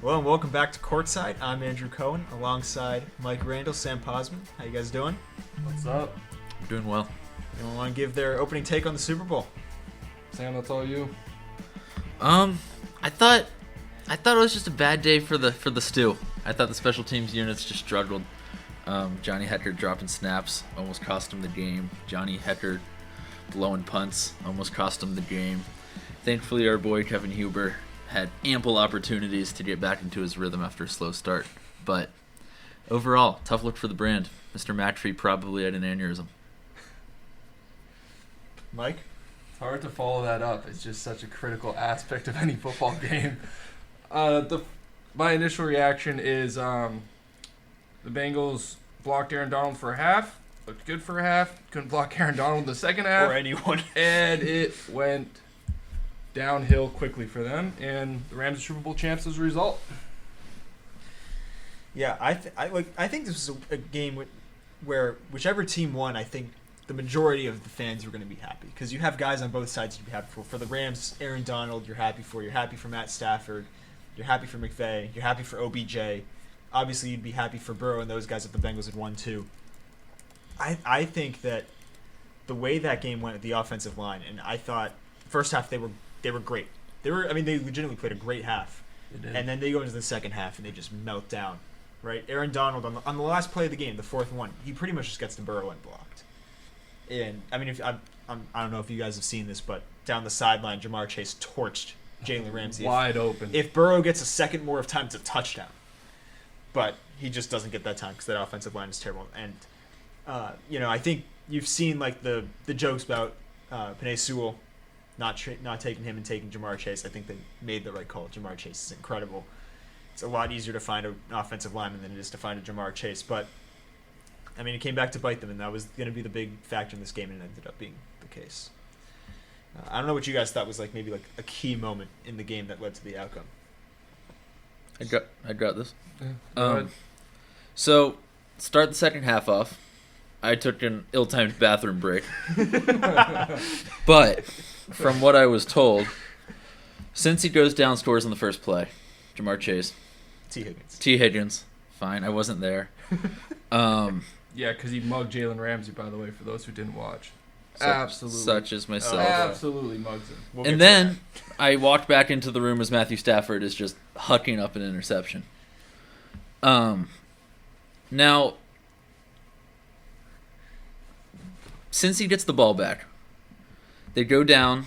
Hello and welcome back to Courtside. I'm Andrew Cohen, alongside Mike Randall, Sam Posman. How you guys doing? What's up? I'm doing well. Anyone want to give their opening take on the Super Bowl? Sam, that's all you. I thought it was just a bad day for the stew. I thought the special teams units just struggled. Johnny Hecker dropping snaps almost cost him the game. Johnny Hecker blowing punts almost cost him the game. Thankfully, our boy Kevin Huber had ample opportunities to get back into his rhythm after a slow start. But overall, tough look for the brand. Mr. McAfee probably had an aneurysm. Mike? It's hard to follow that up. It's just such a critical aspect of any football game. My initial reaction is the Bengals blocked Aaron Donald for a half. Looked good for a half. Couldn't block Aaron Donald in the second half. Or anyone. And it went downhill quickly for them. And the Rams are Super Bowl champs as a result. Yeah, I think this was a game where whichever team won, I think the majority of the fans were going to be happy. Because you have guys on both sides you'd be happy for. For the Rams, Aaron Donald, you're happy for. You're happy for Matt Stafford. You're happy for McVay. You're happy for OBJ. Obviously, you'd be happy for Burrow and those guys if the Bengals had won too. I think that the way that game went at the offensive line, and I thought first half they were great. They legitimately played a great half. They did. And then they go into the second half and they just melt down. Right? Aaron Donald on the last play of the game, the fourth one, he pretty much just gets to Burrow and blocked. And I mean, I don't know if you guys have seen this, but down the sideline, Jamar Chase torched Jalen Ramsey. Wide open. If Burrow gets a second more of time, it's a touchdown. But he just doesn't get that time because that offensive line is terrible. And I think you've seen like the jokes about Penei Sewell not taking him and taking Jamar Chase. I think they made the right call. Jamar Chase is incredible. It's a lot easier to find an offensive lineman than it is to find a Jamar Chase. But I mean, it came back to bite them, and that was going to be the big factor in this game, and it ended up being the case. I don't know what you guys thought was maybe a key moment in the game that led to the outcome. I got this. Yeah, So, start the second half off. I took an ill-timed bathroom break. But, from what I was told, since he goes down, scores on the first play, Jamar Chase. T. Higgins. Fine, I wasn't there. Yeah, because he mugged Jalen Ramsey, by the way, for those who didn't watch. Absolutely. Such as myself. Absolutely mugs him. We'll And then I walked back into the room as Matthew Stafford is just hucking up an interception. Now, since he gets the ball back, they go down.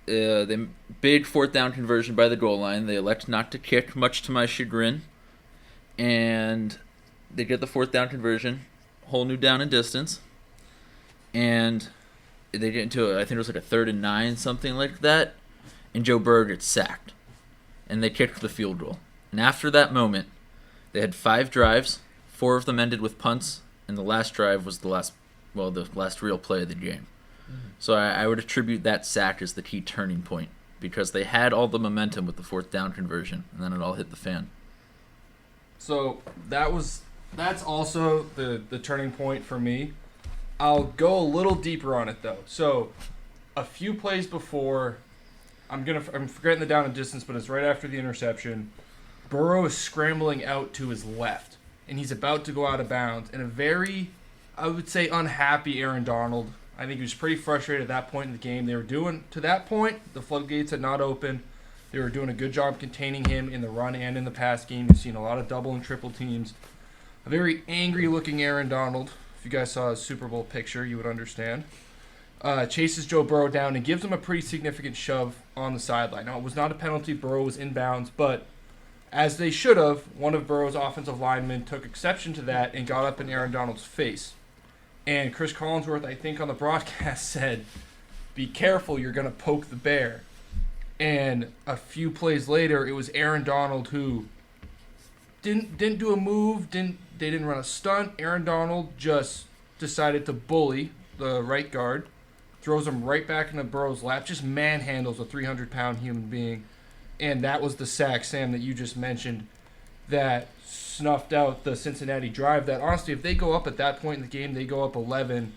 They big fourth down conversion by the goal line. They elect not to kick, much to my chagrin. And they get the fourth down conversion, whole new down and distance. And they get into I think it was like a 3rd and 9, something like that. And Joe Burrow gets sacked. And they kicked the field goal. And after that moment, they had 5 drives. 4 of them ended with punts. And the last drive was the last real play of the game. Mm-hmm. So I would attribute that sack as the key turning point. Because they had all the momentum with the fourth down conversion. And then it all hit the fan. So that's also the turning point for me. I'll go a little deeper on it though. So a few plays before, I'm forgetting the down and distance, but it's right after the interception. Burrow is scrambling out to his left, and he's about to go out of bounds. And a very, I would say, unhappy Aaron Donald. I think he was pretty frustrated at that point in the game. To that point, the floodgates had not opened. They were doing a good job containing him in the run and in the pass game. You've seen a lot of double and triple teams. A very angry-looking Aaron Donald. If you guys saw his Super Bowl picture, you would understand. Chases Joe Burrow down and gives him a pretty significant shove on the sideline. Now, it was not a penalty. Burrow was inbounds, but as they should have, one of Burrow's offensive linemen took exception to that and got up in Aaron Donald's face. And Chris Collinsworth, I think on the broadcast, said, "Be careful, you're going to poke the bear." And a few plays later, it was Aaron Donald who didn't do a move, they didn't run a stunt. Aaron Donald just decided to bully the right guard, throws him right back into Burrow's lap, just manhandles a 300-pound human being. And that was the sack, Sam, that you just mentioned, that snuffed out the Cincinnati drive. That honestly, if they go up at that point in the game, they go up 11.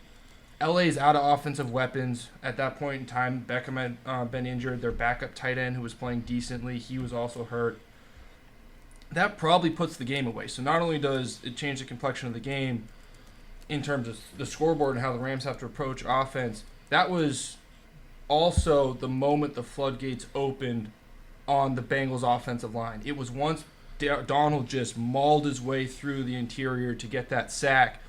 LA's out of offensive weapons at that point in time. Beckham had been injured. Their backup tight end, who was playing decently, he was also hurt. that probably puts the game away. So not only does it change the complexion of the game in terms of the scoreboard and how the Rams have to approach offense, that was also the moment the floodgates opened on the Bengals offensive line. It was once Donald just mauled his way through the interior to get that sack.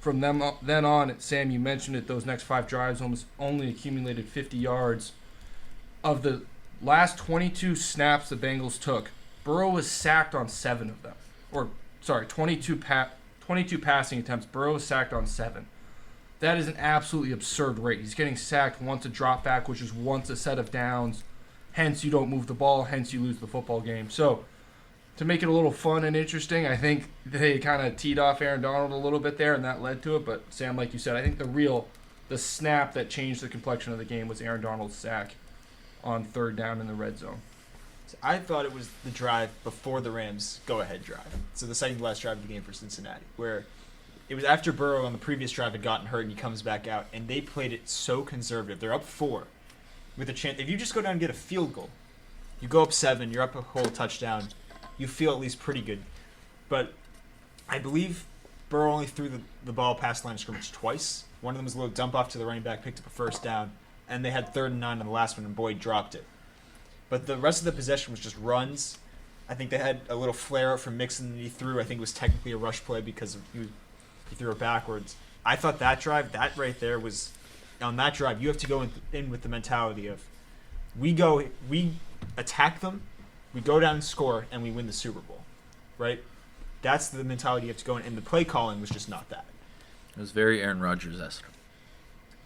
From then on, Sam, you mentioned it, those next 5 drives almost only accumulated 50 yards. Of the last 22 snaps the Bengals took, Burrow was sacked on 7 of them. 22 passing attempts. Burrow was sacked on 7. That is an absolutely absurd rate. He's getting sacked once a drop back, which is once a set of downs. Hence, you don't move the ball. Hence, you lose the football game. So, to make it a little fun and interesting, I think they kind of teed off Aaron Donald a little bit there, and that led to it. But, Sam, like you said, I think the snap that changed the complexion of the game was Aaron Donald's sack on 3rd down in the red zone. So I thought it was the drive before the Rams' go-ahead drive. So the second last drive of the game for Cincinnati, where it was after Burrow on the previous drive had gotten hurt and he comes back out, and they played it so conservative. They're up 4 with a chance. If you just go down and get a field goal, you go up 7, you're up a whole touchdown, you feel at least pretty good. But I believe Burrow only threw the ball past the line of scrimmage twice. One of them was a little dump off to the running back, picked up a 1st down, and they had 3rd and 9 on the last one, and Boyd dropped it. But the rest of the possession was just runs. I think they had a little flare out from Mixon that he threw. I think it was technically a rush play because he threw it backwards. I thought that drive, that right there was, on that drive, you have to go in with the mentality of, we attack them, we go down and score, and we win the Super Bowl, right? That's the mentality you have to go in, and the play calling was just not that. It was very Aaron Rodgers-esque.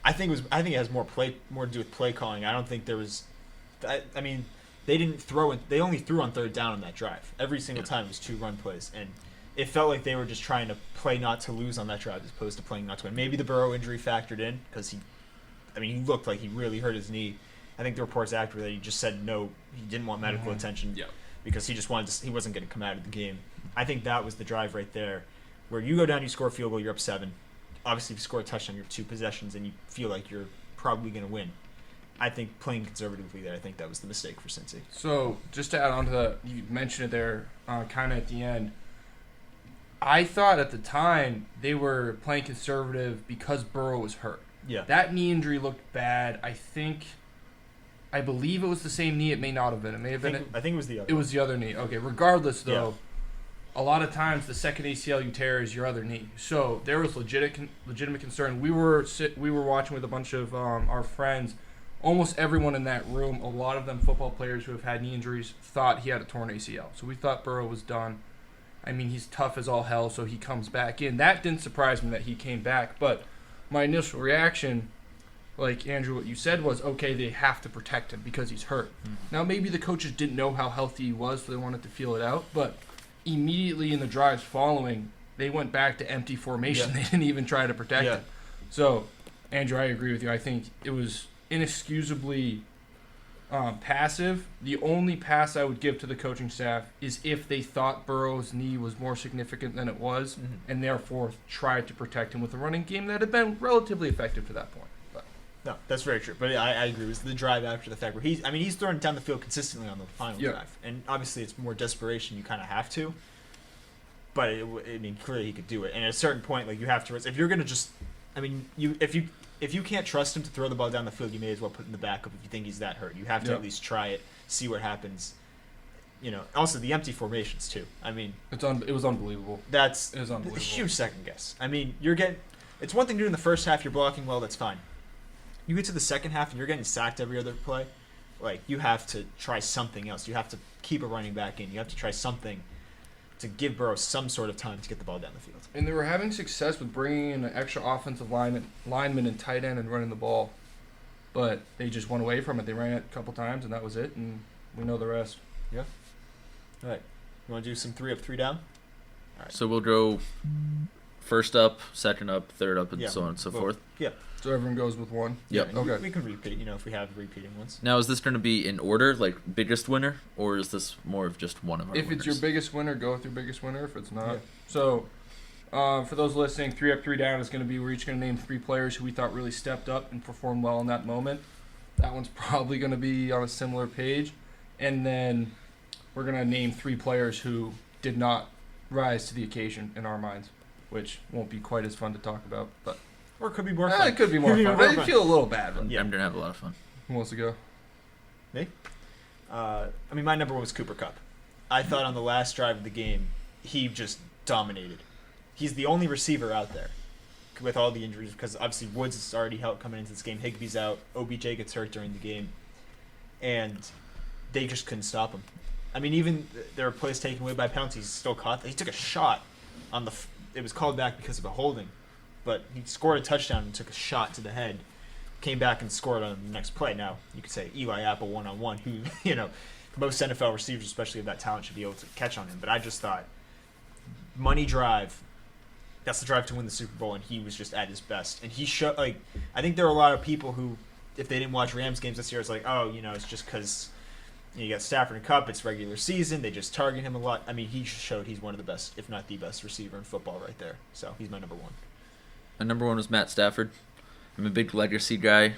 I think it has more to do with play calling. I don't think there was. I mean, they didn't throw it. They only threw on 3rd down on that drive. Every single time it was 2 run plays, and it felt like they were just trying to play not to lose on that drive as opposed to playing not to win. Maybe the Burrow injury factored in because he looked like he really hurt his knee. I think the reports after that he just said no, he didn't want medical attention because he just he wasn't going to come out of the game. I think that was the drive right there, where you go down, you score a field goal, you're up 7. Obviously, if you score a touchdown, you have 2 possessions, and you feel like you're probably going to win. I think playing conservatively there, I think that was the mistake for Cincy. So, just to add on to that, you mentioned it there kind of at the end. I thought at the time they were playing conservative because Burrow was hurt. Yeah. That knee injury looked bad. I believe it was the same knee. It may not have been. It may have been. I think it was the other. It was the other knee. Okay. Regardless, though, a lot of times the second ACL you tear is your other knee. So there was legitimate concern. We were watching with a bunch of our friends. Almost everyone in that room, a lot of them football players who have had knee injuries, thought he had a torn ACL. So we thought Burrow was done. I mean, he's tough as all hell, so he comes back in. That didn't surprise me that he came back. But my initial reaction, like Andrew, what you said was, okay, they have to protect him because he's hurt. Mm-hmm. Now, maybe the coaches didn't know how healthy he was, so they wanted to feel it out. But immediately in the drives following, they went back to empty formation. They didn't even try to protect him. So, Andrew, I agree with you. I think it was inexcusably passive. The only pass I would give to the coaching staff is if they thought Burrow's knee was more significant than it was, and therefore tried to protect him with a running game that had been relatively effective to that point. But. No, that's very true. But I agree. It was the drive after the fact where he's throwing down the field consistently on the final drive, and obviously it's more desperation. You kind of have to. But clearly he could do it. And at a certain point, like you have to. If you're gonna just, if you can't trust him to throw the ball down the field, you may as well put it in the backup if you think he's that hurt. You have to at least try it, see what happens. Also the empty formations too. It was unbelievable. It was unbelievable. A huge second guess. It's one thing to do in the first half, you're blocking well, that's fine. You get to the second half and you're getting sacked every other play. Like, you have to try something else. You have to keep a running back in. You have to try something to give Burrow some sort of time to get the ball down the field. And they were having success with bringing in an extra offensive lineman and tight end and running the ball. But they just went away from it. They ran it a couple times, and that was it, and we know the rest. Yeah. All right. You want to do some 3 up, 3 down? All right. So we'll go first up, second up, third up, and so on and so forth. Yeah. So everyone goes with one? Yep. Okay. We can repeat, if we have repeating ones. Now, is this going to be in order, like biggest winner, or is this more of just one of our If winners? it's your biggest winner, go with your biggest winner. If it's not. Yeah. So, for those listening, 3 up, 3 down is going to be, we're each going to name 3 players who we thought really stepped up and performed well in that moment. That one's probably going to be on a similar page. And then we're going to name 3 players who did not rise to the occasion in our minds, which won't be quite as fun to talk about. But Or it could be more fun. it could be more fun. I feel a little bad. But Yeah. I'm gonna have a lot of fun. who wants to go? My number one was Cooper Kupp. I thought on the last drive of the game, he just dominated. He's the only receiver out there with all the injuries because obviously Woods is already helped coming into this game. Higbee's out. OBJ gets hurt during the game. And they just couldn't stop him. I mean, even there were plays taken away by penalties. He still caught. He took a shot on the. It was called back because of a holding, but he scored a touchdown and took a shot to the head. Came back and scored on the next play. Now you could say Eli Apple 1-on-1, who most NFL receivers, especially of that talent, should be able to catch on him. But I just thought money drive. That's the drive to win the Super Bowl, and he was just at his best. And he showed I think there are a lot of people who, if they didn't watch Rams games this year, it's like, oh, it's just because. You got Stafford and Kupp. It's regular season. They just target him a lot. I mean, he showed he's one of the best, if not the best, receiver in football right there. So he's my number one. My number one was Matt Stafford. I'm a big legacy guy.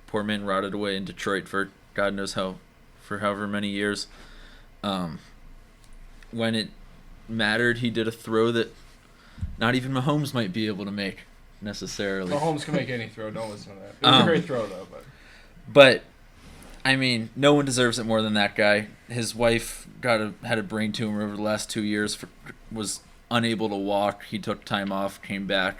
Poor man rotted away in Detroit for God knows for however many years. When it mattered, he did a throw that not even Mahomes might be able to make necessarily. Mahomes can make any throw. Don't listen to that. It was a great throw though, But I mean, no one deserves it more than that guy. His wife had a brain tumor over the last 2 years, was unable to walk. He took time off, came back.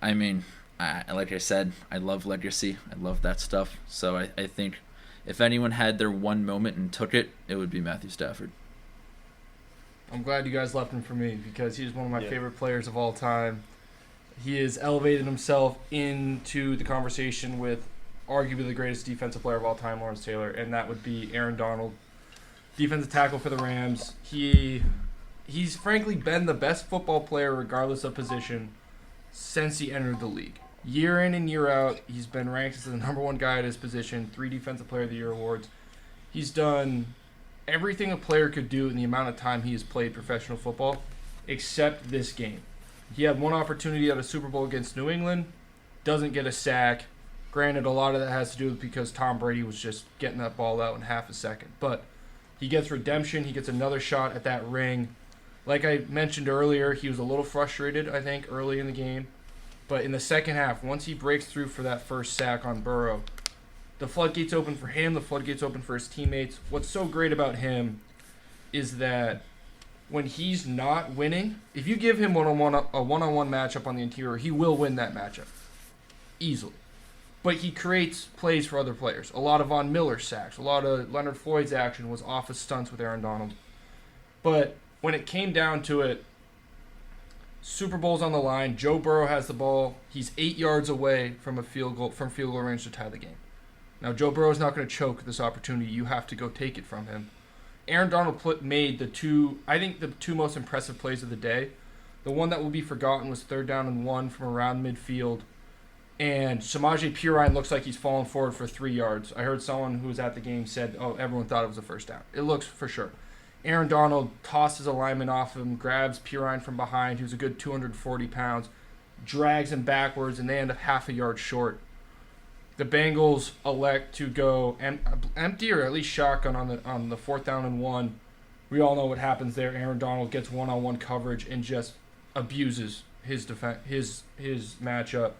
I mean, like I said, I love legacy. I love that stuff. So I think if anyone had their one moment and took it, it would be Matthew Stafford. I'm glad you guys left him for me because he's one of my favorite players of all time. He has elevated himself into the conversation with arguably the greatest defensive player of all time, Lawrence Taylor, and that would be Aaron Donald, defensive tackle for the Rams. He's frankly been the best football player regardless of position since he entered the league. Year in and year out, he's been ranked as the number one guy at his position, 3 Defensive Player of the Year awards. He's done everything a player could do in the amount of time he has played professional football, except this game. He had one opportunity at a Super Bowl against New England, doesn't get a sack. Granted, a lot of that has to do with because Tom Brady was just getting that ball out in half a second. But he gets redemption. He gets another shot at that ring. Like I mentioned earlier, he was a little frustrated, I think, early in the game. But in the second half, once he breaks through for that first sack on Burrow, the floodgates open for him, the floodgates open for his teammates. What's so great about him is that when he's not winning, if you give him a one-on-one matchup on the interior, he will win that matchup easily. But he creates plays for other players. A lot of Von Miller sacks. A lot of Leonard Floyd's action was off of stunts with Aaron Donald. But when it came down to it, Super Bowl's on the line. Joe Burrow has the ball. He's 8 yards away from field goal range to tie the game. Now, Joe Burrow's not going to choke this opportunity. You have to go take it from him. Aaron Donald made the two most impressive plays of the day. The one that will be forgotten was 3rd down and 1 from around midfield. And Samaje Perine looks like he's falling forward for 3 yards. I heard someone who was at the game said, everyone thought it was a first down. It looks for sure. Aaron Donald tosses a lineman off him, grabs Perine from behind, who's a good 240 pounds, drags him backwards, and they end up half a yard short. The Bengals elect to go empty or at least shotgun on the 4th down and 1. We all know what happens there. Aaron Donald gets one-on-one coverage and just abuses his matchup.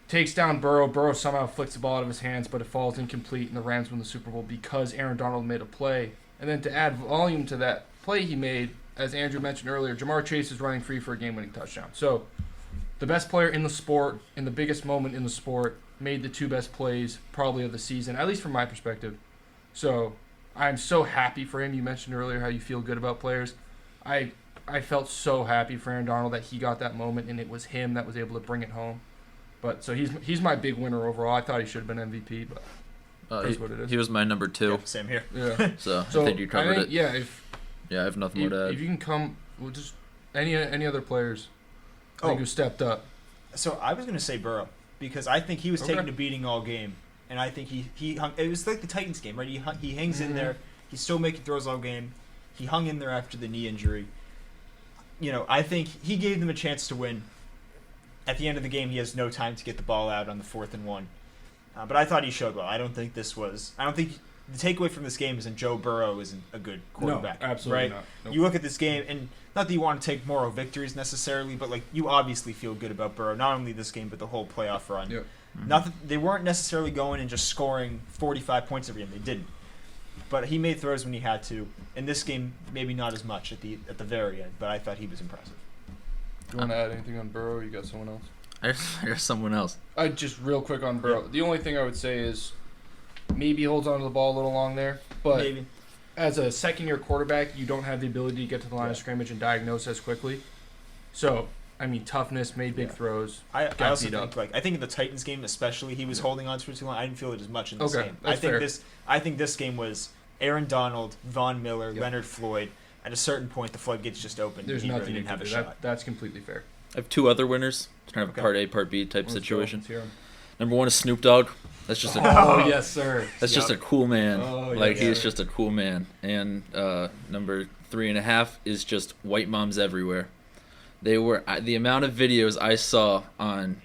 Takes down Burrow. Burrow somehow flicks the ball out of his hands, but it falls incomplete, and the Rams win the Super Bowl because Aaron Donald made a play. And then to add volume to that play he made, as Andrew mentioned earlier, Jamar Chase is running free for a game-winning touchdown. So the best player in the sport, in the biggest moment in the sport, made the 2 best plays probably of the season, at least from my perspective. So I'm so happy for him. You mentioned earlier how you feel good about players. I felt so happy for Aaron Donald that he got that moment, and it was him that was able to bring it home. But so he's my big winner overall. I thought he should have been MVP, but that's what it is. He was my number 2. Yeah, same here. Yeah. So I think you covered it. Yeah. I have nothing more to add. If you can come, well, just any other players who stepped up. So I was going to say Burrow because I think he was taking a beating all game, and I think he hung. It was like the Titans game, right? He hangs in there. He's still making throws all game. He hung in there after the knee injury. I think he gave them a chance to win. At the end of the game, he has no time to get the ball out on the 4th and 1. But I thought he showed well. I don't think the takeaway from this game isn't Joe Burrow isn't a good quarterback. No, absolutely right? not. Nope. You look at this game, and not that you want to take moral victories necessarily, but like you obviously feel good about Burrow, not only this game but the whole playoff run. Yep. Not that they weren't necessarily going and just scoring 45 points every game. They didn't, but he made throws when he had to. In this game, maybe not as much at the very end, but I thought he was impressive. Do you want to add anything on Burrow? Or you got someone else? I got someone else. I just real quick on Burrow. The only thing I would say is maybe he holds on to the ball a little long there, but Maybe. as a second-year quarterback, you don't have the ability to get to the line of scrimmage and diagnose as quickly. So, I mean, toughness, made big throws. I got also beat think up. I think in the Titans game especially, he was holding on to it too long. I didn't feel it as much in this Okay, game. that's fair. I think this game was Aaron Donald, Von Miller, Yep. Leonard Floyd. At a certain point, the floodgates just opened. There's and he nothing really you didn't can have do. a shot. That's completely fair. I have two other winners. It's kind of Okay. a part A, part B type Let's go. situation. Let's hear 'em. Number one is Snoop Dogg. That's just a Oh, yes, sir. That's just a cool man. Oh, like yeah. he's just a cool man. And number 3.5 is just white moms everywhere. They were the amount of videos I saw on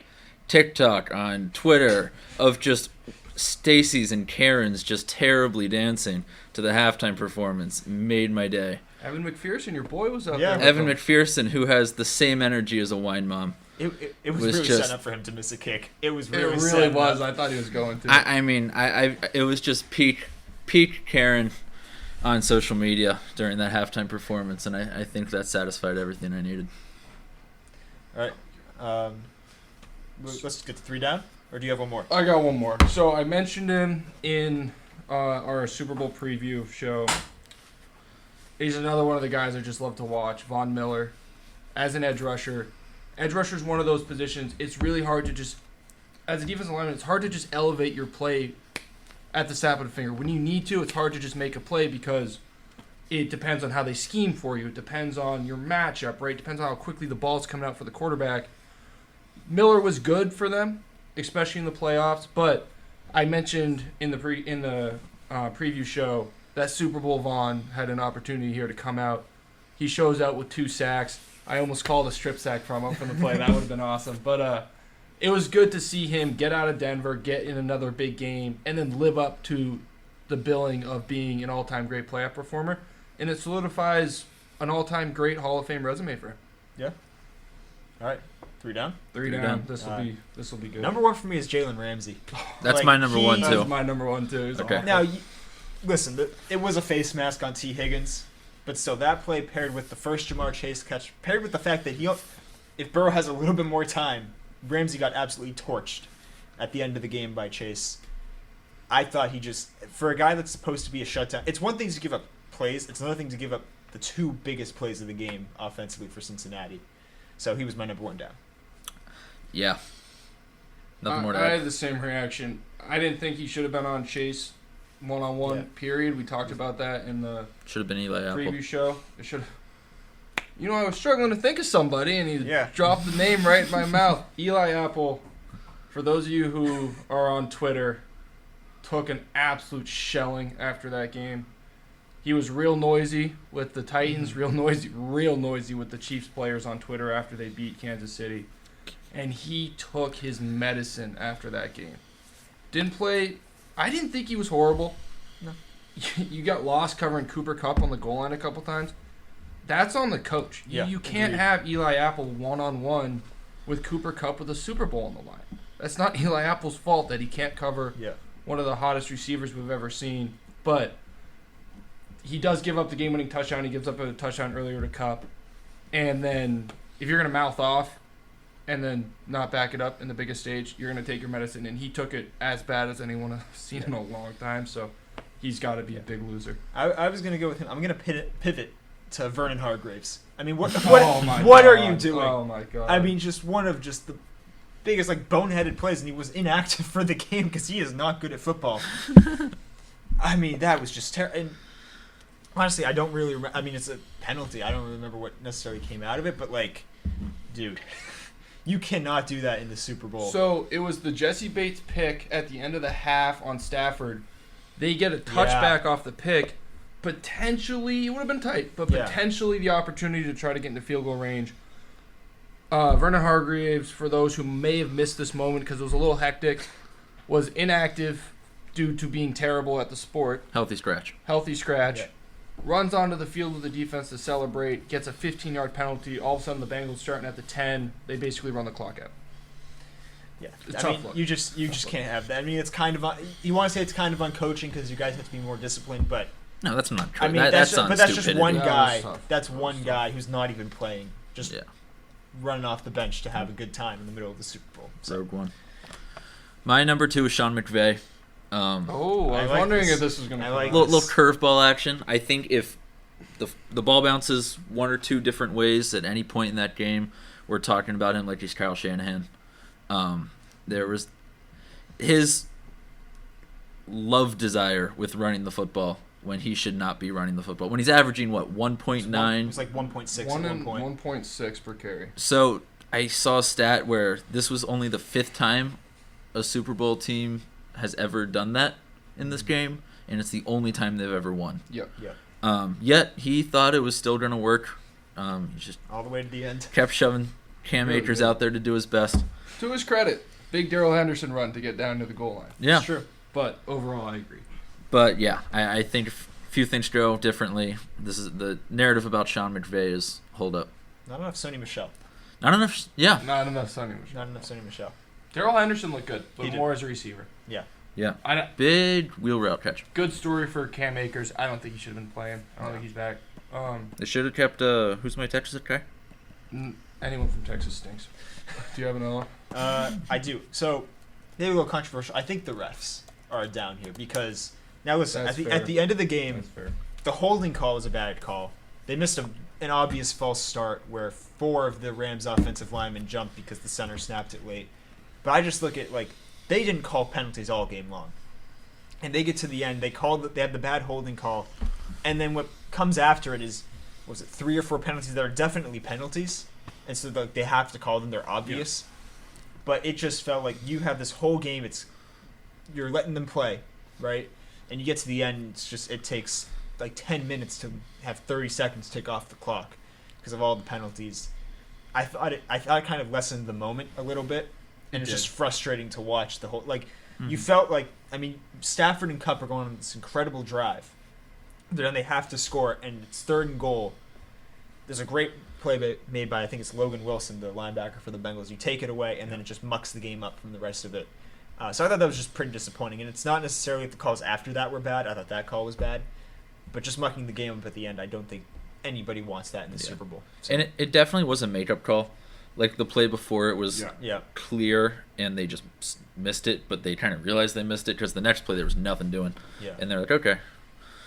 TikTok, on Twitter, of just Stacy's and Karen's just terribly dancing to the halftime performance made my day. Evan McPherson, your boy, was out Yeah. there. with Evan him. McPherson, who has the same energy as a wine mom. It was was really just- set up for him to miss a kick. It was It really really set was. up. I thought he was going to. I mean, it was just peak Karen on social media during that halftime performance, and I think that satisfied everything I needed. All right. Let's get to 3 down. Or do you have one more? I got one more. So I mentioned him in our Super Bowl preview show. He's another one of the guys I just love to watch. Von Miller, as an edge rusher. Edge rusher is one of those positions. It's really hard to just, as a defensive lineman, it's hard to just elevate your play at the snap of the finger. When you need to, it's hard to just make a play because it depends on how they scheme for you. It depends on your matchup, right? It depends on how quickly the ball's coming out for the quarterback. Miller was good for them, especially in the playoffs. But I mentioned in the preview show that Super Bowl Vaughn had an opportunity here to come out. He shows out with 2 sacks. I almost called a strip sack from him from the play. That would have been awesome. But it was good to see him get out of Denver, get in another big game, and then live up to the billing of being an all-time great playoff performer. And it solidifies an all-time great Hall of Fame resume for him. Yeah. All right. 3 down. Three down. down. This will be good. Number 1 for me is Jalen Ramsey. That's Like, my number he- one That too. was my number one too. It was Okay. awful. Now, listen, it was a face mask on T. Higgins, but still, that play paired with the first Jamar Chase catch, paired with the fact that if Burrow has a little bit more time, Ramsey got absolutely torched at the end of the game by Chase. I thought he just, for a guy that's supposed to be a shutdown, it's one thing to give up plays, it's another thing to give up the 2 biggest plays of the game offensively for Cincinnati. So he was my number 1 down. Yeah. Nothing more to I add. had the same reaction. I didn't think he should have been on Chase one-on-one, Yeah. period. We talked about that in the Should have been Eli Apple. preview show. It should. You know, I was struggling to think of somebody, and he Yeah. dropped the name right in my mouth. Eli Apple, for those of you who are on Twitter, took an absolute shelling after that game. He was real noisy with the Titans, real noisy with the Chiefs players on Twitter after they beat Kansas City. And he took his medicine after that game. Didn't play. I didn't think he was horrible. No. You got lost covering Cooper Kupp on the goal line a couple times. That's on the coach. Yeah, You can't agreed. have Eli Apple one-on-one with Cooper Kupp with a Super Bowl on the line. That's not Eli Apple's fault that he can't cover Yeah. one of the hottest receivers we've ever seen. But he does give up the game-winning touchdown. He gives up a touchdown earlier to Kupp. And then if you're going to mouth off and then not back it up in the biggest stage, you're going to take your medicine. And he took it as bad as anyone I've seen in a long time. So he's got to be a big loser. I was going to go with him. I'm going to pivot to Vernon Hargraves. I mean, what Oh my what are God. you doing? Oh, my God. I mean, just one of just the biggest boneheaded plays, and he was inactive for the game because he is not good at football. I mean, that was just terrible. And honestly, I don't really. I mean, it's a penalty. I don't remember what necessarily came out of it, but dude, you cannot do that in the Super Bowl. So it was the Jesse Bates pick at the end of the half on Stafford. They get a touchback off the pick. Potentially, it would have been tight, but Yeah. potentially the opportunity to try to get into field goal range. Vernon Hargreaves, for those who may have missed this moment because it was a little hectic, was inactive due to being terrible at the sport. Healthy scratch. Yeah. Runs onto the field with the defense to celebrate, gets a 15-yard penalty. All of a sudden, the Bengals starting at the 10. They basically run the clock out. Yeah, It's I tough mean, luck. you just can't have that. I mean, it's kind of you want to say it's kind of uncoaching because you guys have to be more disciplined, but No, that's not true. I mean, that's but that's just one That was guy. tough. That's That was one tough. guy who's not even playing, just Yeah. running off the bench to have a good time in the middle of the Super Bowl. So, Rogue one. My number 2 is Sean McVay. I I was like wondering this. if this was going to I come like out. Little curveball action. I think if the ball bounces one or two different ways at any point in that game, we're talking about him like he's Kyle Shanahan. There was his desire with running the football when he should not be running the football. When he's averaging, what, 1.9? It was like 1.6 at one point. 1.6 per carry. So I saw a stat where this was only the 5th time a Super Bowl team has ever done that in this game, and it's the only time they've ever won. Yep. Yet he thought it was still going to work. He just All the way to the end. kept shoving Cam Really Akers good. out there to do his best. To his credit, big Darrell Henderson run to get down to the goal line. Yeah. It's true. But overall, I agree. But yeah, I think a few things go differently. This is the narrative about Sean McVay is hold up. Not enough Sony Michel. Not enough. Yeah. Not enough Sonny Michel. Not enough Sony Michel. Darrell Henderson looked good, but He did. more as a receiver. Yeah. I don't, Big wheel route catch. good story for Cam Akers. I don't think he should have been playing. I don't think he's back. They should have kept who's my Texas guy? Anyone from Texas stinks. Do you have another one? I do. So, maybe a little controversial. I think the refs are down here because now listen. That's At fair. the end of the game, That's fair. the holding call was a bad call. They missed an obvious false start where 4 of the Rams' offensive linemen jumped because the center snapped it late. But I just look at they didn't call penalties all game long, and they get to the end. They had the bad holding call, and then what comes after it is, was it 3 or 4 penalties that are definitely penalties, and so they have to call them. They're obvious, but it just felt like you have this whole game. You're letting them play, right? And you get to the end. It takes like 10 minutes to have 30 seconds tick off the clock because of all the penalties. I thought it kind of lessened the moment a little bit, and it's just frustrating to watch the whole. You felt like, I mean, Stafford and Kupp are going on this incredible drive. Then they have to score, and it's 3rd and goal. There's a great play made by, I think it's Logan Wilson, the linebacker for the Bengals. You take it away, and then it just mucks the game up from the rest of it. So I thought that was just pretty disappointing. And it's not necessarily that the calls after that were bad. I thought that call was bad. But just mucking the game up at the end, I don't think anybody wants that in the Super Bowl. So, And it definitely was a makeup call. Like the play before, it was clear, and they just missed it, but they kind of realized they missed it because the next play there was nothing doing. Yeah. And they're like, okay.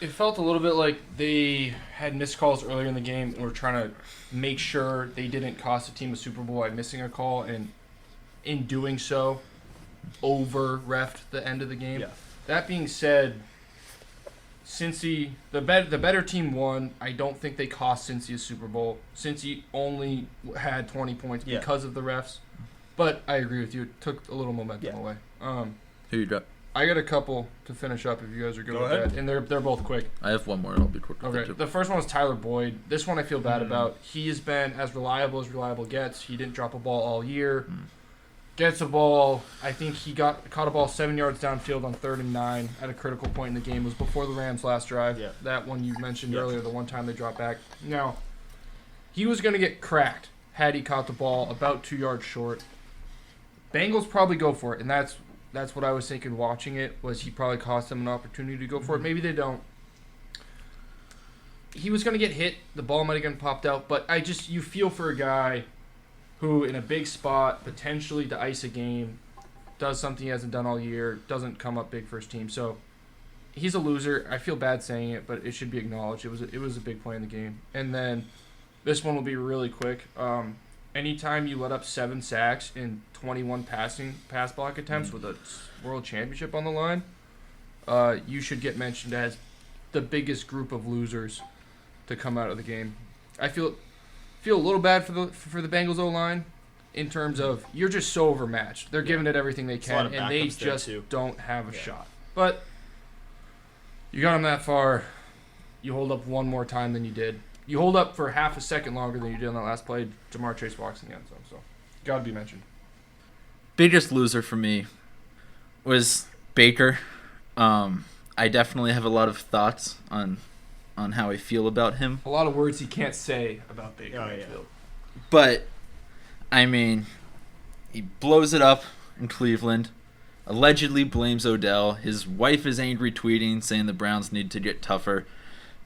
It felt a little bit like they had missed calls earlier in the game and were trying to make sure they didn't cost the team a Super Bowl by missing a call, and in doing so, over-reffed the end of the game. Yeah. That being said, Cincy, the better team won. I don't think they cost Cincy a Super Bowl. Cincy only had 20 points because of the refs. But I agree with you. It took a little momentum away. Who you drop? I got a couple to finish up if you guys are good Go with ahead. that. And they're both quick. I have one more, and I'll be quick with it Okay. too. The first one was Tyler Boyd. This one I feel bad about. He has been as reliable gets. He didn't drop a ball all year. Gets a ball. I think he caught a ball 7 yards downfield on 3rd and 9 at a critical point in the game. It was before the Rams' last drive. Yeah. That one you mentioned earlier, the one time they dropped back. Now, he was going to get cracked had he caught the ball about 2 yards short. Bengals probably go for it, and that's what I was thinking watching it, was he probably cost them an opportunity to go for it. Maybe they don't. He was going to get hit. The ball might have gotten popped out, but you feel for a guy who, in a big spot, potentially to ice a game, does something he hasn't done all year, doesn't come up big for his team. So he's a loser. I feel bad saying it, but it should be acknowledged. It was a big play in the game. And then this one will be really quick. Anytime you let up 7 sacks in 21 pass block attempts with a world championship on the line, you should get mentioned as the biggest group of losers to come out of the game. I feel a little bad for the Bengals O-line in terms of you're just so overmatched. They're giving it everything they There's a lot can, of and they backups there, just too. don't have a shot. But you got them that far. You hold up one more time than you did. You hold up for half a second longer than you did on that last play. Jamar Chase walks in the end zone, so got to be mentioned. Biggest loser for me was Baker. I definitely have a lot of thoughts on how I feel about him. A lot of words he can't say about Baker Mayfield. But, I mean, he blows it up in Cleveland, allegedly blames Odell. His wife is angry tweeting, saying the Browns need to get tougher.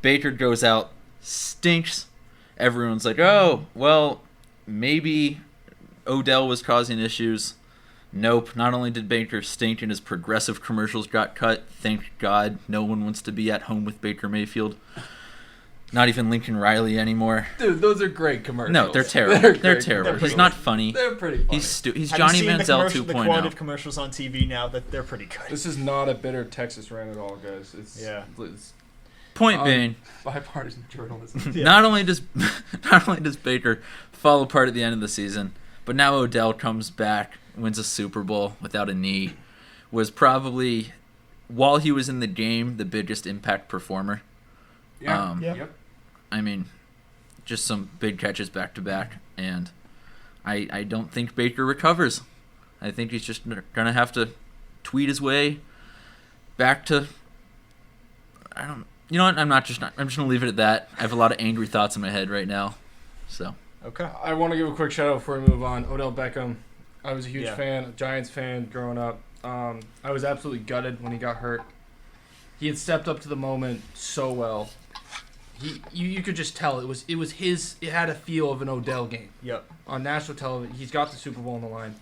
Baker goes out, stinks. Everyone's like, oh, well, maybe Odell was causing issues. Nope. Not only did Baker stink and his progressive commercials got cut, thank God no one wants to be at home with Baker Mayfield. Not even Lincoln Riley anymore. Dude, those are great commercials. No, they're terrible. They're terrible. He's not funny. They're pretty funny. He's Johnny Manziel 2.0. The quality of commercials on TV now, that they're pretty good. This is not a bitter Texas rant at all, guys. It's Point being, bipartisan journalism. not only does Baker fall apart at the end of the season, but now Odell comes back, wins a Super Bowl without a knee, was probably, while he was in the game, the biggest impact performer. Yeah. Yep. I mean, just some big catches back to back, and I don't think Baker recovers. I think he's just gonna have to tweet his way back to. You know what? I'm just gonna leave it at that. I have a lot of angry thoughts in my head right now, so. Okay. I want to give a quick shout out before we move on. Odell Beckham. I was a huge fan, a Giants fan growing up. I was absolutely gutted when he got hurt. He had stepped up to the moment so well. You could just tell it was his. It had a feel of an Odell game. Yep. On national television, he's got the Super Bowl on the line.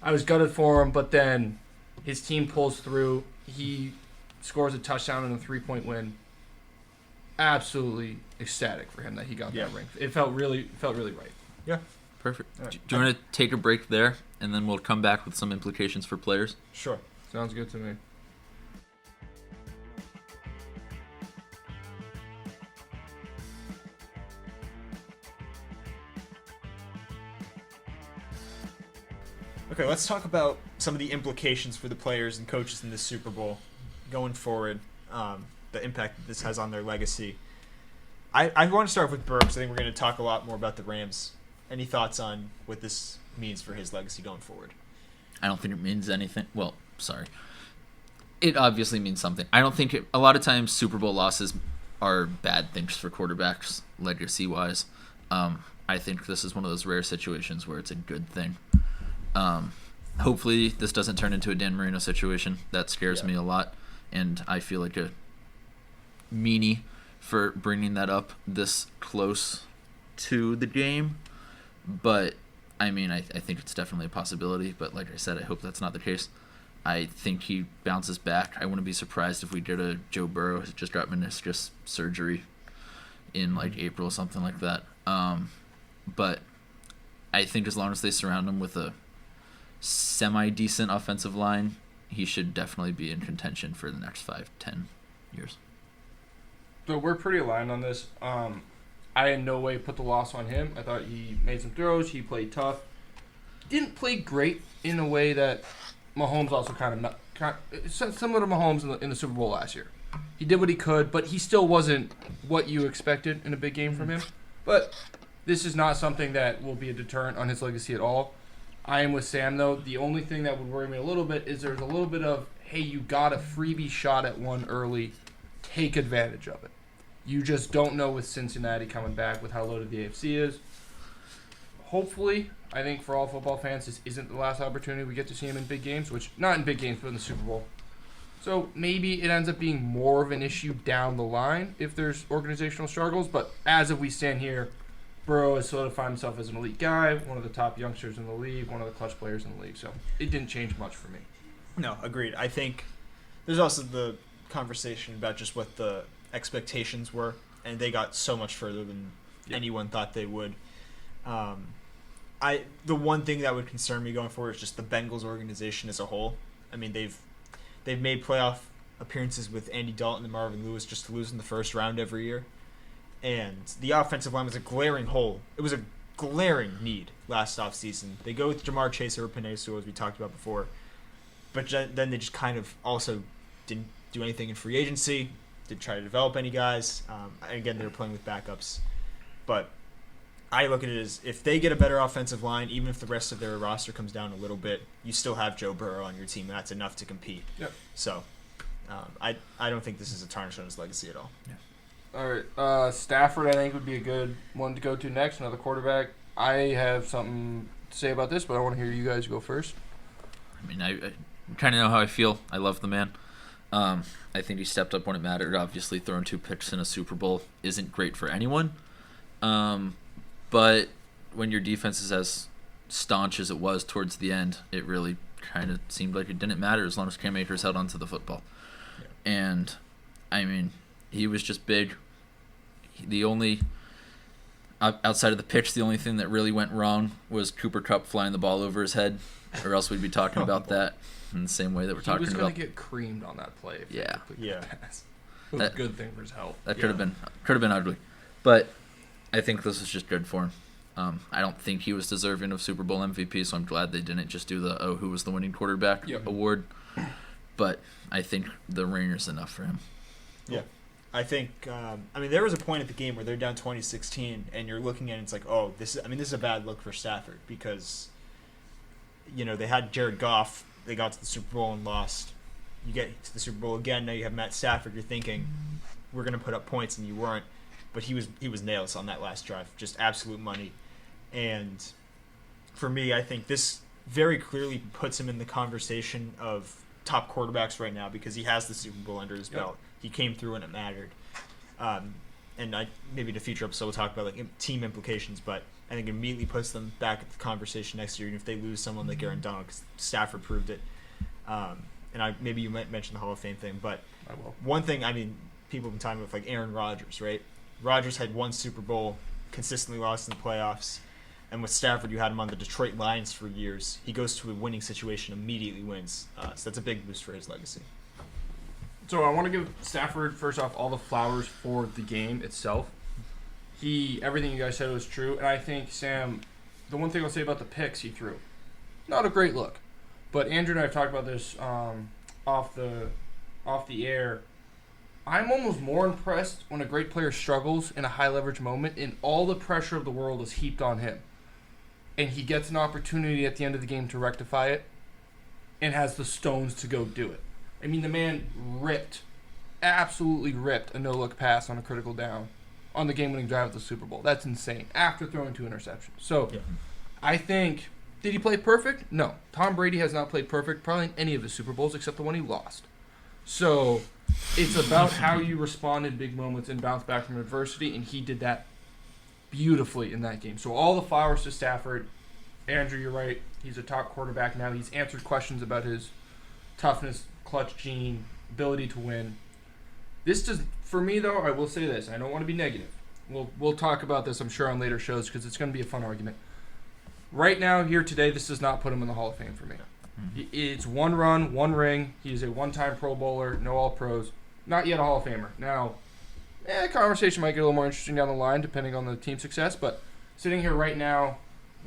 I was gutted for him, but then his team pulls through. He scores a touchdown and a 3-point win. Absolutely ecstatic for him that he got that ring. It felt really right. Yeah. Perfect. Right. Do you want to take a break there, and then we'll come back with some implications for players? Sure. Sounds good to me. Okay, let's talk about some of the implications for the players and coaches in this Super Bowl going forward, the impact that this has on their legacy. I want to start with Burrow because I think we're going to talk a lot more about the Rams. Any thoughts on what this means for his legacy going forward? I don't think it means anything. Well, sorry. It obviously means something. I don't think a lot of times Super Bowl losses are bad things for quarterbacks, legacy-wise. I think this is one of those rare situations where it's a good thing. Hopefully this doesn't turn into a Dan Marino situation. That scares me a lot, and I feel like a meanie for bringing that up this close to the game. But, I mean, I think it's definitely a possibility, but like I said, I hope that's not the case. I think he bounces back. I wouldn't be surprised if we did a Joe Burrow who just got meniscus surgery in like April or something like that. But I think as long as they surround him with a semi-decent offensive line, he should definitely be in contention for the next 5-10 years. So we're pretty aligned on this. I in no way put the loss on him. I thought he made some throws. He played tough. Didn't play great in a way that Mahomes also kind of similar to Mahomes in the Super Bowl last year. He did what he could, but he still wasn't what you expected in a big game from him. But this is not something that will be a deterrent on his legacy at all. I am with Sam, though. The only thing that would worry me a little bit is there's a little bit of, hey, you got a freebie shot at one early. Take advantage of it. You just don't know with Cincinnati coming back with how loaded the AFC is. Hopefully, I think for all football fans, this isn't the last opportunity we get to see him in big games, which not in big games, but in the Super Bowl. So maybe it ends up being more of an issue down the line if there's organizational struggles. But as if we stand here, Burrow has solidified himself as an elite guy, one of the top youngsters in the league, one of the clutch players in the league. So it didn't change much for me. No, agreed. I think there's also the conversation about just what the expectations were, and they got so much further than anyone thought they would. The one thing that would concern me going forward is just the Bengals organization as a whole. I mean, they've made playoff appearances with Andy Dalton and Marvin Lewis just to lose in the first round every year. And the offensive line was a glaring hole. It was a glaring need last offseason. They go with Jamar Chase over Penei Sewell, as we talked about before. But then they just kind of also didn't do anything in free agency, didn't try to develop any guys. Again, they were playing with backups. But I look at it as if they get a better offensive line, even if the rest of their roster comes down a little bit, you still have Joe Burrow on your team, and that's enough to compete. Yep. So I don't think this is a tarnish on his legacy at all. All right, Stafford I think would be a good one to go to next, another quarterback. I have something to say about this, but I want to hear you guys go first. I mean, I kind of know how I feel. I love the man. I think he stepped up when it mattered. Obviously, throwing 2 picks in a Super Bowl isn't great for anyone. But when your defense is as staunch as it was towards the end, it really kind of seemed like it didn't matter as long as Cam Akers held onto the football. Yeah. And, I mean, he was just big. The only, outside of the pitch, the only thing that really went wrong was Cooper Kupp flying the ball over his head, or else we'd be talking about that in the same way that we're talking about. He was going to get creamed on that play. If yeah. Pass. It was a good thing for his health. That could have been ugly. But I think this was just good for him. I don't think he was deserving of Super Bowl MVP, so I'm glad they didn't just do the who was the winning quarterback award. But I think the ring is enough for him. Yeah. I think there was a point at the game where they're down 20-16 and you're looking at it, it's like, oh, this is a bad look for Stafford because they had Jared Goff, they got to the Super Bowl and lost. You get to the Super Bowl again, now you have Matt Stafford, you're thinking we're going to put up points and you weren't. But he was nails on that last drive, just absolute money. And for me, I think this very clearly puts him in the conversation of top quarterbacks right now because he has the Super Bowl under his belt. He came through and it mattered. And maybe in a future episode we'll talk about team implications, but I think it immediately puts them back at the conversation next year, even if they lose someone like Aaron Donald, because Stafford proved it. And maybe you might mention the Hall of Fame thing, but I will. One thing, people have been talking about Aaron Rodgers, right? Rodgers had 1 Super Bowl, consistently lost in the playoffs. And with Stafford, you had him on the Detroit Lions for years. He goes to a winning situation, immediately wins. So that's a big boost for his legacy. So I want to give Stafford, first off, all the flowers for the game itself. Everything you guys said was true. And I think, Sam, the one thing I'll say about the picks he threw, not a great look. But Andrew and I have talked about this off the air. I'm almost more impressed when a great player struggles in a high-leverage moment and all the pressure of the world is heaped on him. And he gets an opportunity at the end of the game to rectify it and has the stones to go do it. I mean, the man absolutely ripped a no-look pass on a critical down on the game-winning drive of the Super Bowl. That's insane, after throwing 2 interceptions. So I think, did he play perfect? No. Tom Brady has not played perfect probably in any of his Super Bowls except the one he lost. So it's about how you respond in big moments and bounce back from adversity, and he did that beautifully in that game. So all the flowers to Stafford. Andrew, you're right. He's a top quarterback now. He's answered questions about his toughness, clutch gene, ability to win. For me, though, I will say this. I don't want to be negative. We'll talk about this, I'm sure, on later shows because it's going to be a fun argument. Right now, here today, this does not put him in the Hall of Fame for me. It's 1 run, 1 ring. He is a 1-time Pro Bowler, no All-Pros. Not yet a Hall of Famer. Now, conversation might get a little more interesting down the line depending on the team success, but sitting here right now,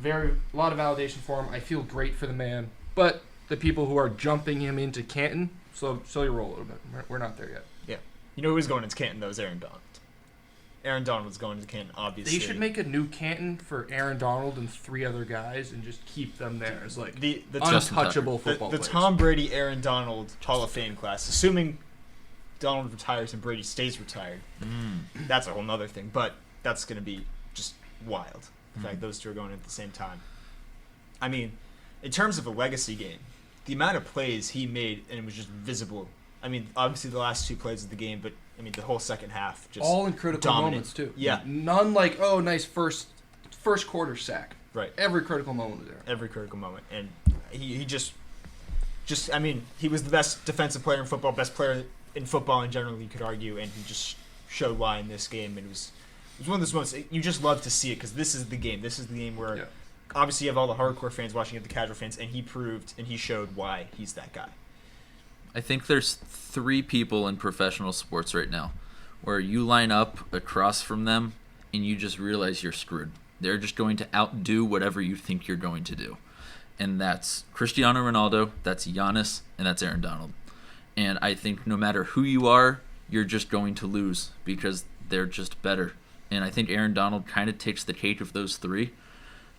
a lot of validation for him. I feel great for the man. But the people who are jumping him into Canton, slow your roll a little bit. We're not there yet. Yeah. You know who was going into Canton, though, is Aaron Donald. Aaron Donald was going to Canton, obviously. They should make a new Canton for Aaron Donald and 3 other guys and just keep them there as the untouchable football players. The Tom Brady, Aaron Donald Hall of Fame class, assuming Donald retires and Brady stays retired, that's a whole nother thing. But that's going to be just wild. The fact those 2 are going at the same time. I mean, in terms of a legacy game, the amount of plays he made, and it was just visible. I mean, obviously the last 2 plays of the game, but the whole second half just all in critical dominant moments too. Yeah, none nice first quarter sack. Right. Every critical moment was there. Every critical moment, and he just he was the best defensive player in football, best player in football in general, you could argue, and he just showed why in this game. And it was one of those moments you just love to see it because this is the game. This is the game where obviously you have all the hardcore fans watching it, the casual fans, and he proved and he showed why he's that guy. I think there's 3 people in professional sports right now where you line up across from them and you just realize you're screwed. They're just going to outdo whatever you think you're going to do. And that's Cristiano Ronaldo, that's Giannis, and that's Aaron Donald. And I think no matter who you are, you're just going to lose because they're just better. And I think Aaron Donald kind of takes the cake of those 3.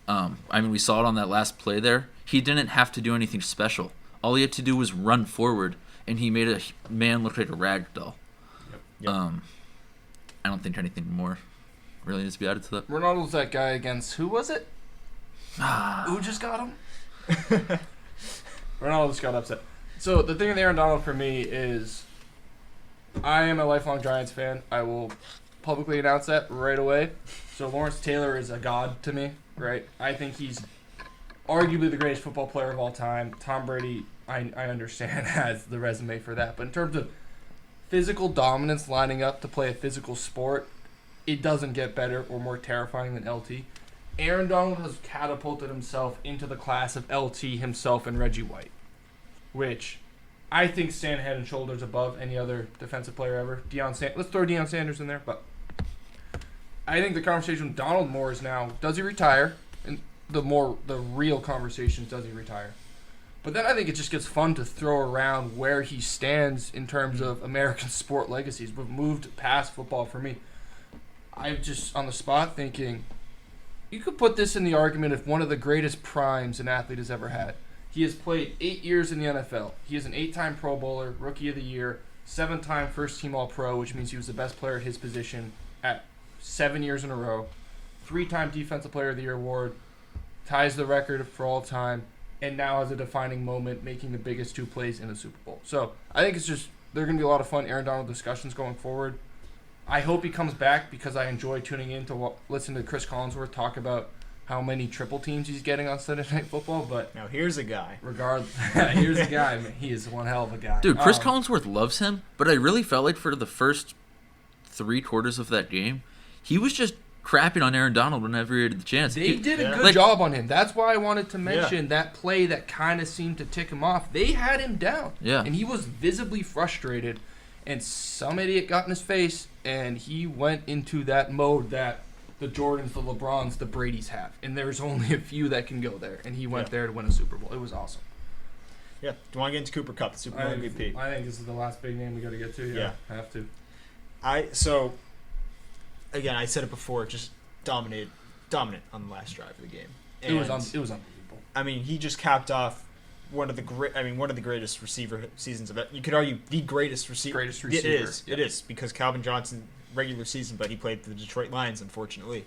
We saw it on that last play there. He didn't have to do anything special. All he had to do was run forward and he made a man look like a rag doll. Yep. I don't think anything more really needs to be added to that. Ronaldo's that guy against, who was it? Who just got him? Ronaldo just got upset. So the thing with Aaron Donald for me is I am a lifelong Giants fan. I will publicly announce that right away. So Lawrence Taylor is a god to me, right? I think he's arguably the greatest football player of all time. Tom Brady, I understand, has the resume for that. But in terms of physical dominance lining up to play a physical sport, it doesn't get better or more terrifying than LT. Aaron Donald has catapulted himself into the class of LT himself and Reggie White, which I think stand head and shoulders above any other defensive player ever. Let's throw Deion Sanders in there, but I think the conversation with Donald Moore is now, does he retire? And the real conversation is, does he retire? But then I think it just gets fun to throw around where he stands in terms of American sport legacies. We've moved past football for me. I'm just on the spot thinking, you could put this in the argument of one of the greatest primes an athlete has ever had. He has played 8 years in the NFL. He is an 8-time Pro Bowler, Rookie of the Year, 7-time first-team All-Pro, which means he was the best player at his position at 7 years in a row, 3-time Defensive Player of the Year award, ties the record for all time, and now has a defining moment, making the biggest 2 plays in the Super Bowl. So I think they're going to be a lot of fun Aaron Donald discussions going forward. I hope he comes back because I enjoy tuning in to listen to Chris Collinsworth talk about how many triple teams he's getting on Sunday Night Football. But now here's a guy. Here's a guy. Man, he is one hell of a guy. Dude, Chris Collinsworth loves him, but I really felt like for the first 3 quarters of that game, he was just crapping on Aaron Donald whenever he had the chance. They did a good job on him. That's why I wanted to mention that play that kind of seemed to tick him off. They had him down. Yeah. And he was visibly frustrated, and some idiot got in his face, and he went into that mode that the Jordans, the LeBrons, the Bradys have. And there's only a few that can go there, and he went there to win a Super Bowl. It was awesome. Yeah. Do you want to get into Cooper Kupp, the Super Bowl MVP? I think this is the last big name we got to get to. Yeah. Have to. Again, I said it before, just dominant on the last drive of the game. And it was unbelievable. I mean, he just capped off one of the greatest receiver seasons of it. You could argue the greatest receiver. Greatest receiver. It is. Yep. It is because Calvin Johnson regular season, but he played for the Detroit Lions, unfortunately.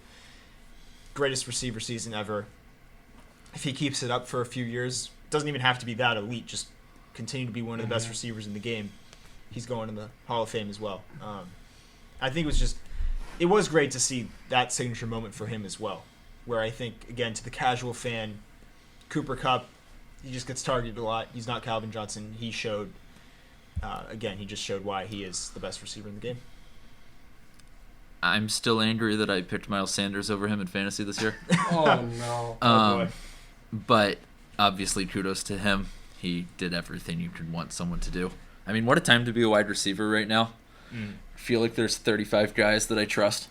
Greatest receiver season ever. If he keeps it up for a few years, doesn't even have to be that elite. Just continue to be one of the best receivers in the game. He's going in the Hall of Fame as well. I think it was great to see that signature moment for him as well, where I think, again, to the casual fan, Cooper Kupp, he just gets targeted a lot. He's not Calvin Johnson. He showed, he just showed why he is the best receiver in the game. I'm still angry that I picked Miles Sanders over him in fantasy this year. Oh, no. Oh, boy. But obviously, kudos to him. He did everything you could want someone to do. I mean, what a time to be a wide receiver right now. I feel like there's 35 guys that I trust.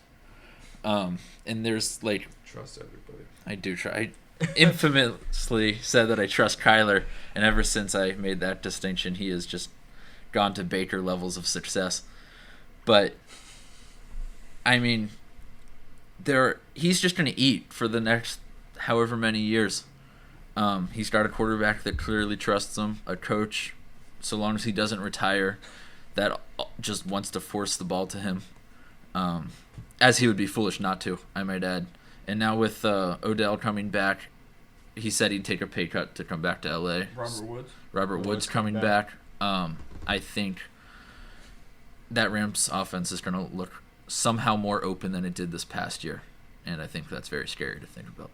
And there's Trust everybody. I do try. I infamously said that I trust Kyler, and ever since I made that distinction, he has just gone to Baker levels of success. But I mean, he's just going to eat for the next however many years. He's got a quarterback that clearly trusts him, a coach, so long as he doesn't retire, that just wants to force the ball to him, as he would be foolish not to, I might add. And now with Odell coming back, he said he'd take a pay cut to come back to L.A. Robert Woods coming back. I think that Rams offense is going to look somehow more open than it did this past year, and I think that's very scary to think about.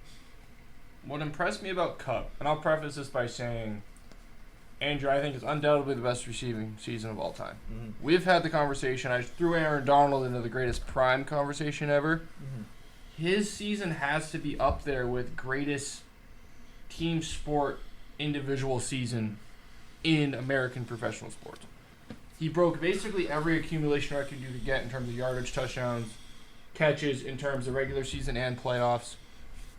What impressed me about Kupp, and I'll preface this by saying, Andrew, I think is undoubtedly the best receiving season of all time. Mm-hmm. We've had the conversation. I threw Aaron Donald into the greatest prime conversation ever. Mm-hmm. His season has to be up there with greatest team sport individual season in American professional sports. He broke basically every accumulation record you could get in terms of yardage, touchdowns, catches, in terms of regular season and playoffs.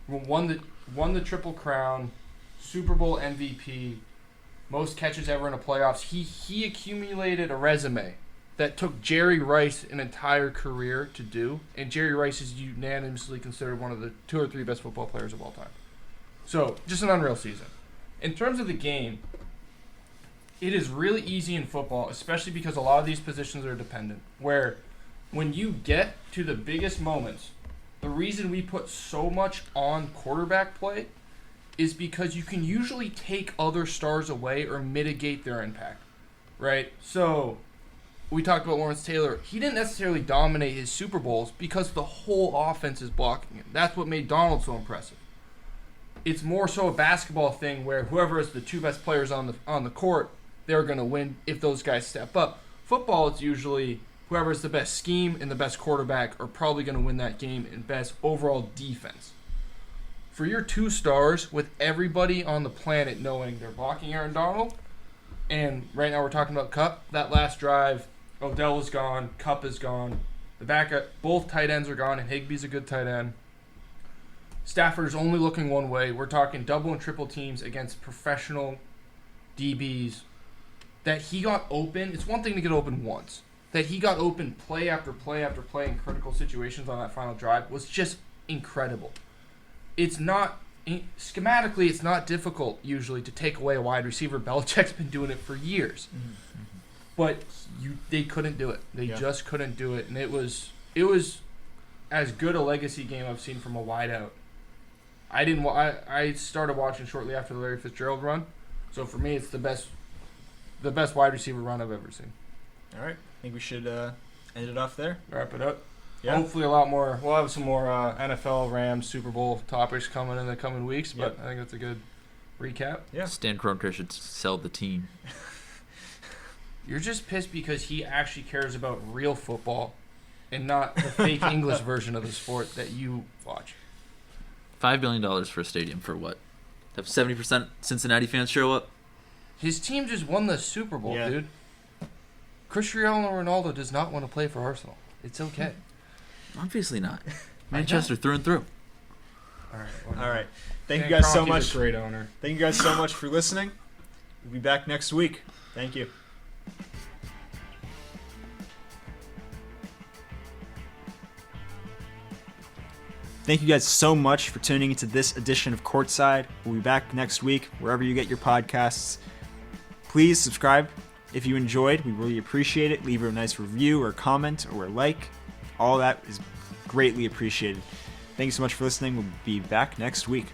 Won the Triple Crown, Super Bowl MVP, most catches ever in a playoffs. He accumulated a resume that took Jerry Rice an entire career to do, and Jerry Rice is unanimously considered one of the 2 or 3 best football players of all time. So, just an unreal season. In terms of the game, it is really easy in football, especially because a lot of these positions are dependent, where when you get to the biggest moments, the reason we put so much on quarterback play is because you can usually take other stars away or mitigate their impact, right? So we talked about Lawrence Taylor. He didn't necessarily dominate his Super Bowls because the whole offense is blocking him. That's what made Donald so impressive. It's more so a basketball thing where whoever is the two best players on the court, they're going to win if those guys step up. Football, it's usually whoever's the best scheme and the best quarterback are probably going to win that game and best overall defense. For your two stars, with everybody on the planet knowing they're blocking Aaron Donald, and right now we're talking about Kupp, that last drive, Odell is gone, Kupp is gone, the backup, both tight ends are gone, and Higbee's a good tight end. Stafford's only looking one way. We're talking double and triple teams against professional DBs. That he got open, it's one thing to get open once. That he got open play after play after play in critical situations on that final drive was just incredible. It's not, schematically, it's not difficult usually to take away a wide receiver. Belichick's been doing it for years. Mm-hmm. But they couldn't do it. They just couldn't do it. And it was as good a legacy game I've seen from a wideout. I started watching shortly after the Larry Fitzgerald run. So for me, it's the best wide receiver run I've ever seen. All right. I think we should end it off there. Wrap it up. Yeah. Hopefully a lot more. We'll have some more NFL, Rams, Super Bowl topics coming in the coming weeks, but I think that's a good recap. Yeah. Stan Kroenke should sell the team. You're just pissed because he actually cares about real football and not the fake English version of the sport that you watch. $5 billion for a stadium for what? Have 70% Cincinnati fans show up? His team just won the Super Bowl, dude. Cristiano Ronaldo does not want to play for Arsenal. It's okay. Obviously not. Manchester through and through. All right. Thank you guys so much. Great owner. Thank you guys so much for listening. We'll be back next week. Thank you. Thank you guys so much for tuning into this edition of Courtside. We'll be back next week, wherever you get your podcasts. Please subscribe if you enjoyed. We really appreciate it. Leave a nice review or comment or a like. All that is greatly appreciated. Thank you so much for listening. We'll be back next week.